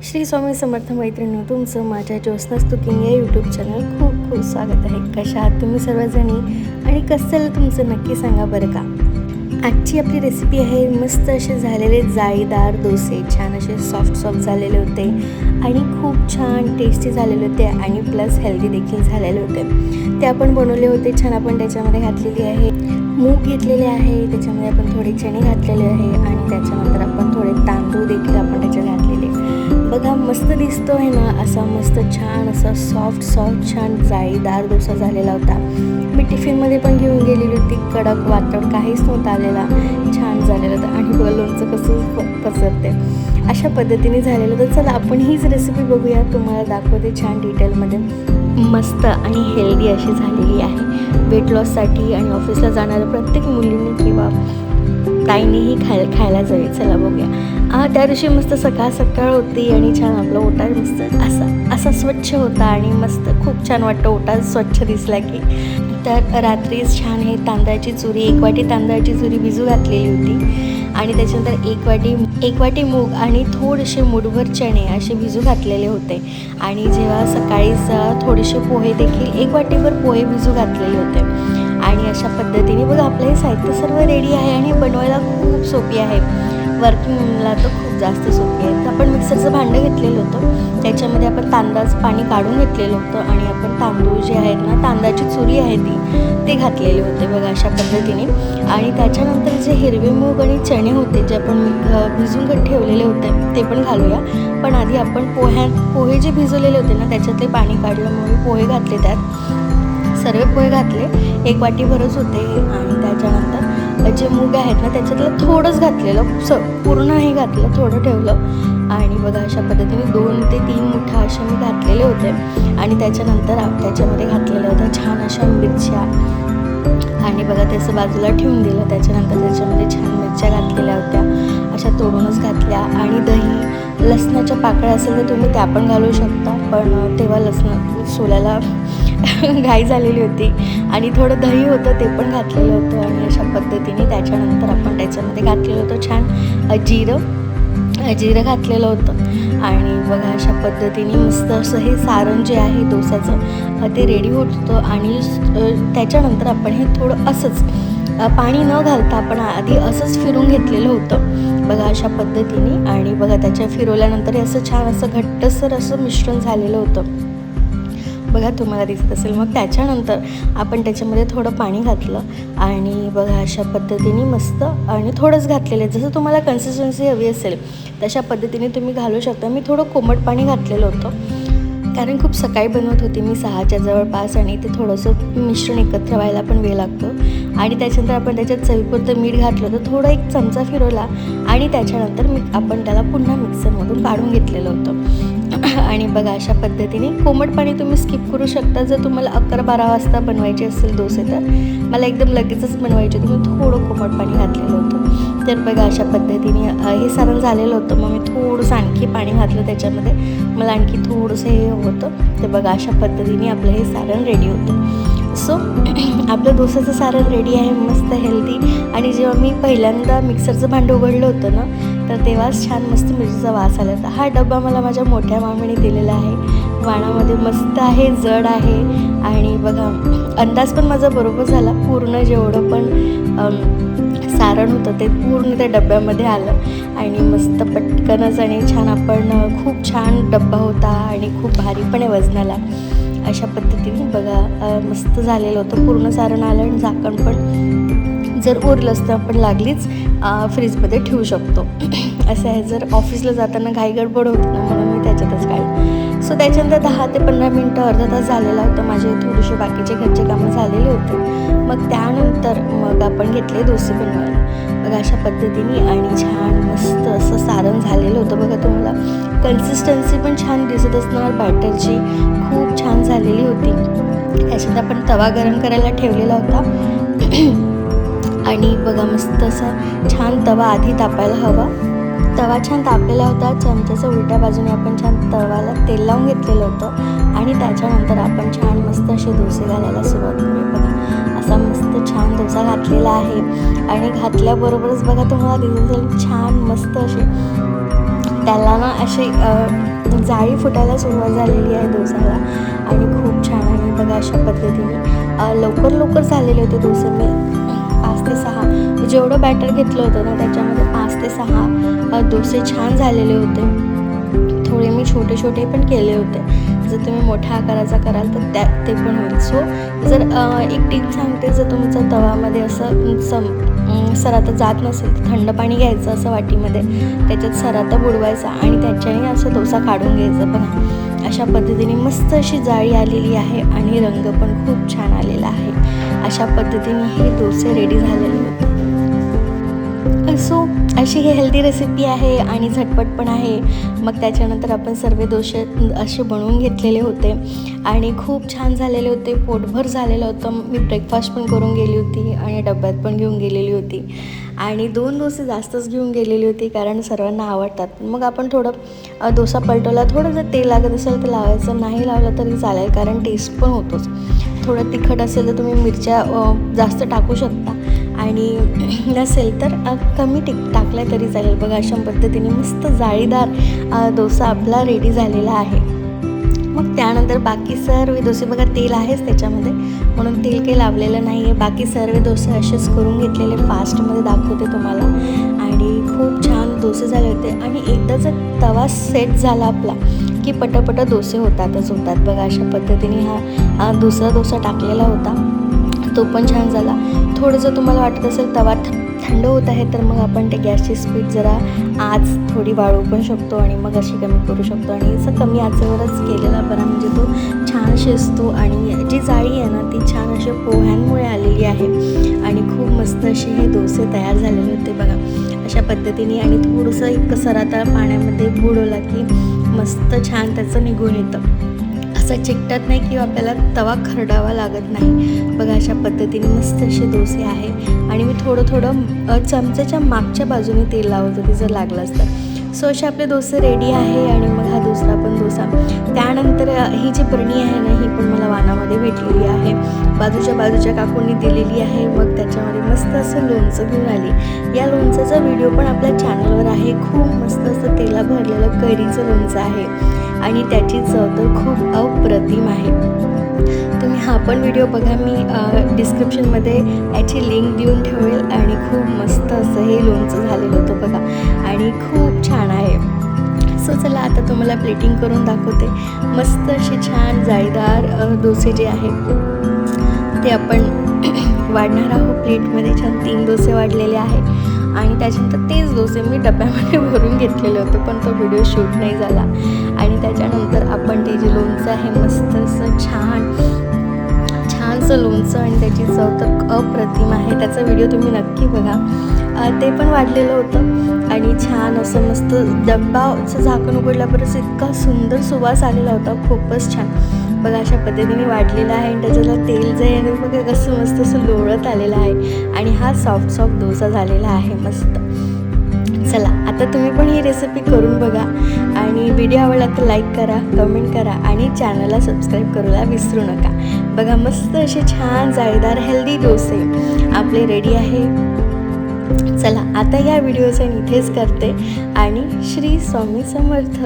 श्री स्वामी समर्थ मैत्रिणी, तुमचं माझ्या ज्योत्स्नास कुकिंग या यूट्यूब चॅनल खूप खूप स्वागत आहे. कशा आहात तुम्ही सर्वजणी आणि कसं चाललं तुमचं नक्की सांगा बरं का. आजची आपली रेसिपी आहे मस्त असे झालेले जाळीदार डोसे. छान असे सॉफ्ट झालेले होते आणि खूप छान टेस्टी झालेले होते आणि प्लस हेल्दी देखील झालेले होते. ते आपण बनवले होते. छान आपण त्याच्यामध्ये घातलेली आहे मूग घेतलेले आहे, त्याच्यामध्ये आपण थोडे चणे घातलेले आहे आणि त्याच्यानंतर आपण थोडे तांदूळ देखील आपण त्याच्यात घातलेले. बघा मस्त दिसतो आहे ना, असा मस्त छान असा सॉफ्ट छान जाळीदार डोसा झालेला होता. मी टिफिनमध्ये पण घेऊन गेलेली होती. कडक वातड काहीच नव्हता आलेला, छान झालेलं होतं. आणि बघा लोणचं कसं पसरते अशा पद्धतीने झालेलं होतं. चला आपण हीच रेसिपी बघूया, तुम्हाला दाखवते छान डिटेलमध्ये. मस्त आणि हेल्दी अशी झालेली आहे. वेट लॉससाठी आणि ऑफिसला जाणाऱ्या प्रत्येक मुलींनी किंवा ताईंनीही खायला जावी. चला बघूया. त्या दिवशी मस्त सकाळ होती आणि छान आपला ओटा मस्त असा स्वच्छ होता आणि मस्त खूप छान वाटतं ओटा स्वच्छ दिसला की. तर रात्रीच छान हे तांदळाची चुरी, 1 वाटी तांदळाची चुरी भिजू घातलेली होती आणि त्याच्यानंतर एक वाटी मूग आणि थोडेसे मुठभर चणे असे भिजू घातलेले होते. आणि जेव्हा सकाळीच थोडेसे पोहे देखील 1 वाटीभर पोहे भिजू घातलेले होते. आणि अशा पद्धतीने बघा आपलं हे साहित्य सर्व रेडी आहे आणि बनवायला खूप सोपी आहे. वर्किंगला तर खूप जास्त सोपी आहे. तर आपण मिक्सरचं भांडं घेतलेलं होतं, त्याच्यामध्ये आपण तांदळाचं पाणी काढून घेतलेलं होतं आणि आपण तांदूळ जे आहेत ना, तांदळाची चुरी आहे ते घातलेले होते बघा अशा पद्धतीने. आणि त्याच्यानंतर जे हिरवे मूग आणि चणे होते जे आपण भिजून ठेवलेले होते ते पण घालूया. पण आधी आपण पोहे जे भिजवलेले होते ना त्याच्यातले पाणी काढलं, मग पोहे घातले. त्यात सर्व पोहे घातले, 1 वाटीभरच होते. आणि त्याच्यानंतर जे मूग आहेत ना त्याच्यातलं थोडंच घातलेलं, पूर्ण हे घातलं, थोडं ठेवलं. आणि बघा अशा पद्धतीने 2 ते 3 मुठा असे मी घातलेले होते. आणि त्याच्यानंतर त्याच्यामध्ये घातलेलं होतं छान अशा मिरच्या. आणि बघा त्याचं बाजूला ठेवून दिलं. त्याच्यानंतर त्याच्यामध्ये छान मिरच्या घातलेल्या होत्या, अशा तोडूनच घातल्या. आणि दही, लसणाच्या पाकळ्या असेल तर तुम्ही त्या पण घालू शकता, पण तेव्हा लसण सोलायला घाई झालेली होती. आणि थोडं दही होतं ते पण घातलेलं होतं. आणि अशा पद्धतीने त्याच्यानंतर आपण त्याच्यामध्ये घातलेलं होतं छान जिरं घातलेलं होतं. आणि बघा अशा पद्धतीने मस्त असं हे सारण जे आहे डोसाचं ते रेडी होत होतं. आणि त्याच्यानंतर आपण हे थोडं असंच पाणी न घालता आपण आधी असंच फिरून घेतलेलं होतं बघा अशा पद्धतीने. आणि बघा त्याच्या फिरवल्यानंतर हे असं छान असं घट्टसर असं मिश्रण झालेलं होतं बघा, तुम्हाला दिसत असेल. मग त्याच्यानंतर आपण त्याच्यामध्ये थोडं पाणी घातलं आणि बघा अशा पद्धतीने मस्त, आणि थोडंच घातलेलं आहे. जसं तुम्हाला कन्सिस्टन्सी हवी असेल तशा पद्धतीने तुम्ही घालू शकता. मी थोडं कोमट पाणी घातलेलं होतं कारण खूप सकाळी बनवत होती मी 6च्या जवळपास, आणि ते थोडंसं मिश्रण एकत्र व्हायला पण वेळ लागतो. आणि त्याच्यानंतर आपण त्याच्यात चवीपुरतं मीठ घातलं होतं, थोडं 1 चमचा फिरवला. आणि त्याच्यानंतर आपण त्याला पुन्हा मिक्सरमधून काढून घेतलेलं होतं. आणि बघा अशा पद्धतीने कोमट पाणी तुम्ही स्किप करू शकता जर तुम्हाला 11-12 वाजता बनवायचे असेल डोसे. तर मला एकदम लगेचच बनवायचे होते, मी थोडं कोमट पाणी घातलेलं होतं. तर बघा अशा पद्धतीने हे सारण झालेलं होतं. मग मी थोडंसं आणखी पाणी घातलं त्याच्यामध्ये, मला आणखी थोडंसं हे होतं. तर बघा अशा पद्धतीने आपलं हे सारण रेडी होतं. सो आपलं डोसाचं सारण रेडी आहे, मस्त हेल्दी. आणि जेव्हा मी पहिल्यांदा मिक्सरचं भांडं उघडलं होतं ना तर तेव्हाच छान मस्त मिरचीचा वास आला होता. हा डबा मला माझ्या मोठ्या मामीने दिलेला आहे. वाणामध्ये मस्त आहे, जड आहे. आणि बघा अंदाज पण माझा बरोबर झाला. पूर्ण जेवढं पण सारण होतं ते पूर्ण त्या डब्यामध्ये आलं. आणि मस्त पटकनच आणि छान आपण खूप छान डब्बा होता आणि खूप भारी पण आहे वजनाला. अशा पद्धतीने बघा मस्त झालेलं होतं. पूर्ण सारण आलं आणि झाकण पण जर उरलंच तर आपण लागलीच फ्रीजमध्ये ठेवू शकतो. असं आहे. जर ऑफिसला जाताना घाई गडबड होती ना म्हणून मी त्याच्यातच काढलं. सो त्याच्यानंतर 10 ते 15 मिनटं, अर्धा तास झालेला होता. माझे थोडेसे बाकीचे घरचे कामं झालेले होते. मग त्यानंतर आपण घेतले डोसे बनवायला बघा अशा पद्धतीने. आणि छान मस्त असं सारण झालेलं होतं बघा. तुम्हाला कन्सिस्टन्सी पण छान दिसत असणार बॅटरची, खूप छान झालेली होती. त्याच्यात आपण तवा गरम करायला ठेवलेला होता. आणि बघा मस्त असा छान तवा आधी तापायला हवा. तवा छान तापलेला होता. चमच्याच्या उलट्या बाजूने आपण छान तवाला तेल लावून घेतलेलं होतं. आणि त्याच्यानंतर आपण छान मस्त असे डोसे घालायला सुरुवात करूया बघा. असा मस्त छान डोसा घातलेला आहे. आणि घातल्याबरोबरच बघा तुम्हाला दिसून जाईल छान मस्त असे त्याला ना असे जाळी फुटायला सुरुवात झालेली आहे डोसाला आणि खूप छान आहे बघा. अशा पद्धतीने लवकर झालेले होते डोसे. मी 5 ते 6 जेवढं बॅटर घेतलं होतं ना त्याच्यामध्ये 5 ते 6 डोसे छान झालेले होते. थोडे मी छोटे पण केले होते. जर तुम्ही मोठ्या आकाराचा कराल तर ते पण होईल. सो जर एक टीप सांगते, जर तुमचा तवामध्ये असं सराता जात नसेल तर थंड पाणी घ्यायचं असं वाटीमध्ये, त्याच्यात सराता बुडवायचा आणि त्याच्याने असं डोसा काढून घ्यायचा. बघा अशा पद्धतीने मस्त अशी जाळी आलेली आहे आणि रंग पण खूप छान आलेला आहे. अशा पद्धतीने हे डोसे रेडी झालेले होते. सो अशी ही हेल्दी रेसिपी आहे आणि झटपट पण आहे. मग त्याच्यानंतर आपण सर्व डोसे असे बनवून घेतलेले होते आणि खूप छान झालेले होते. पोटभर झालेलं होतं. मी ब्रेकफास्ट पण करून गेली होती आणि डब्यात पण घेऊन गेलेली होती आणि 2 डोसे जास्तच घेऊन गेलेली होती कारण सर्वांना आवडतात. मग आपण थोडं डोसा पलटवला, थोडं जर तेल लागत असेल तर लावायचं, नाही लावलं तरी चालेल कारण टेस्ट पण होतोच. थोडं तिखट असेल तर तुम्ही मिरच्या जास्त टाकू शकता आणि नसेल तर कमी टाकलं तरी चालेल. बघा अशा पद्धतीने मस्त जाळीदार डोसा आपला रेडी झालेला आहे. मग त्यानंतर बाकी सर्व डोसे, बघा तेल आहेच त्याच्यामध्ये म्हणून तेल काही लावलेलं नाही आहे. बाकी सर्व डोसे असेच करून घेतलेले, फास्टमध्ये दाखवते तुम्हाला. आणि खूप छान डोसे झाले होते आणि एकदा जर तवा सेट झाला आपला की पटापट डोसे होतातच. बघा अशा पद्धतीने हा दुसरा डोसा टाकलेला होता, तो पण छान झाला. थोडं जर तुम्हाला वाटत असेल तवा थंड होत आहे तर मग आपण ते गॅसची स्पीड जरा आज थोडी वाढवू पण शकतो आणि मग अशी कमी करू शकतो. आणि असं कमी आचेवरच केलेला बरा, म्हणजे तो छान शिजतो. आणि जी जाळी आहे ना ती छान अशी पोह्यांमुळे आलेली आहे आणि खूप मस्त असे हे डोसे तयार झालेले होते बघा अशा पद्धतीने. आणि थोडंसं एक सराता पाण्यामध्ये बुडवला की मस्त छान त्याचं निघून येतं, असं चिकटत नाही किंवा आपल्याला तवा खरडावा लागत नाही. बघा अशा पद्धतीने मस्त असे डोसे आहे. आणि मी थोडं चमच्याच्या मागच्या बाजूने तेल लावत होते जर लागलं असतं. सो असे आपले डोसे रेडी आहे. आणि मग हा दुसरा पण डोसा. त्यानंतर ही जी बरणी आहे ना ही पण मला वानामध्ये भेटलेली आहे, बाजूच्या काकूंनी दिलेली आहे. मग त्याच्यामध्ये मस्त असं लोणचं घेऊन आली. या लोणचाचा व्हिडिओ पण आपल्या चॅनलवर आहे. खूप मस्त असं तेला भरलेलं कैरीचं लोणचं आहे आणि त्याची चव तर खूप अप्रतिम आहे. तुम्ही हा पण व्हिडिओ बघा, मी डिस्क्रिप्शनमध्ये याची लिंक देऊन ठेवेल. आणि खूप मस्त असं हे लोणचं झालेलं होतं बघा आणि खूप छान आहे. सो चला आता तुम्हाला प्लेटिंग करून दाखवते. मस्त असे छान जाळीदार डोसे जे आहेत ते आपण वाढणार आहोत प्लेटमध्ये. छान 3 डोसे वाढलेले आहे आणि त्याच्यानंतर तेच डोसे मी डब्यामध्ये भरून घेतलेले होते पण तो व्हिडिओ शूट नाही झाला. आणि त्याच्यानंतर आपण ते जे लोणचं आहे मस्त असं छानसं लोणचं आणि त्याची चव तर अप्रतिम आहे. त्याचा व्हिडिओ तुम्ही नक्की बघा. ते पण वाढलेलं होतं आणि छान असं मस्त डब्बाचं झाकण उघडल्याबरोबर इतका सुंदर सुवास आलेला होता, खूपच छान. बघा अशा पद्धतीने वाढलेला आहे आणि त्याच्याला तेल जे आहे बघा कसं मस्त असं लोळत आलेलं आहे आणि हा सॉफ्ट डोसा झालेला आहे मस्त. चला आता तुम्ही पण ही रेसिपी करून बघा आणि व्हिडिओ आवडला तर लाईक करा, कमेंट करा आणि चॅनलला सबस्क्राईब करायला विसरू नका. बघा मस्त असे छान जाळीदार हेल्दी डोसे आपले रेडी आहे. चला आता या व्हिडिओचं इथेच करते आणि श्री स्वामी समर्थ.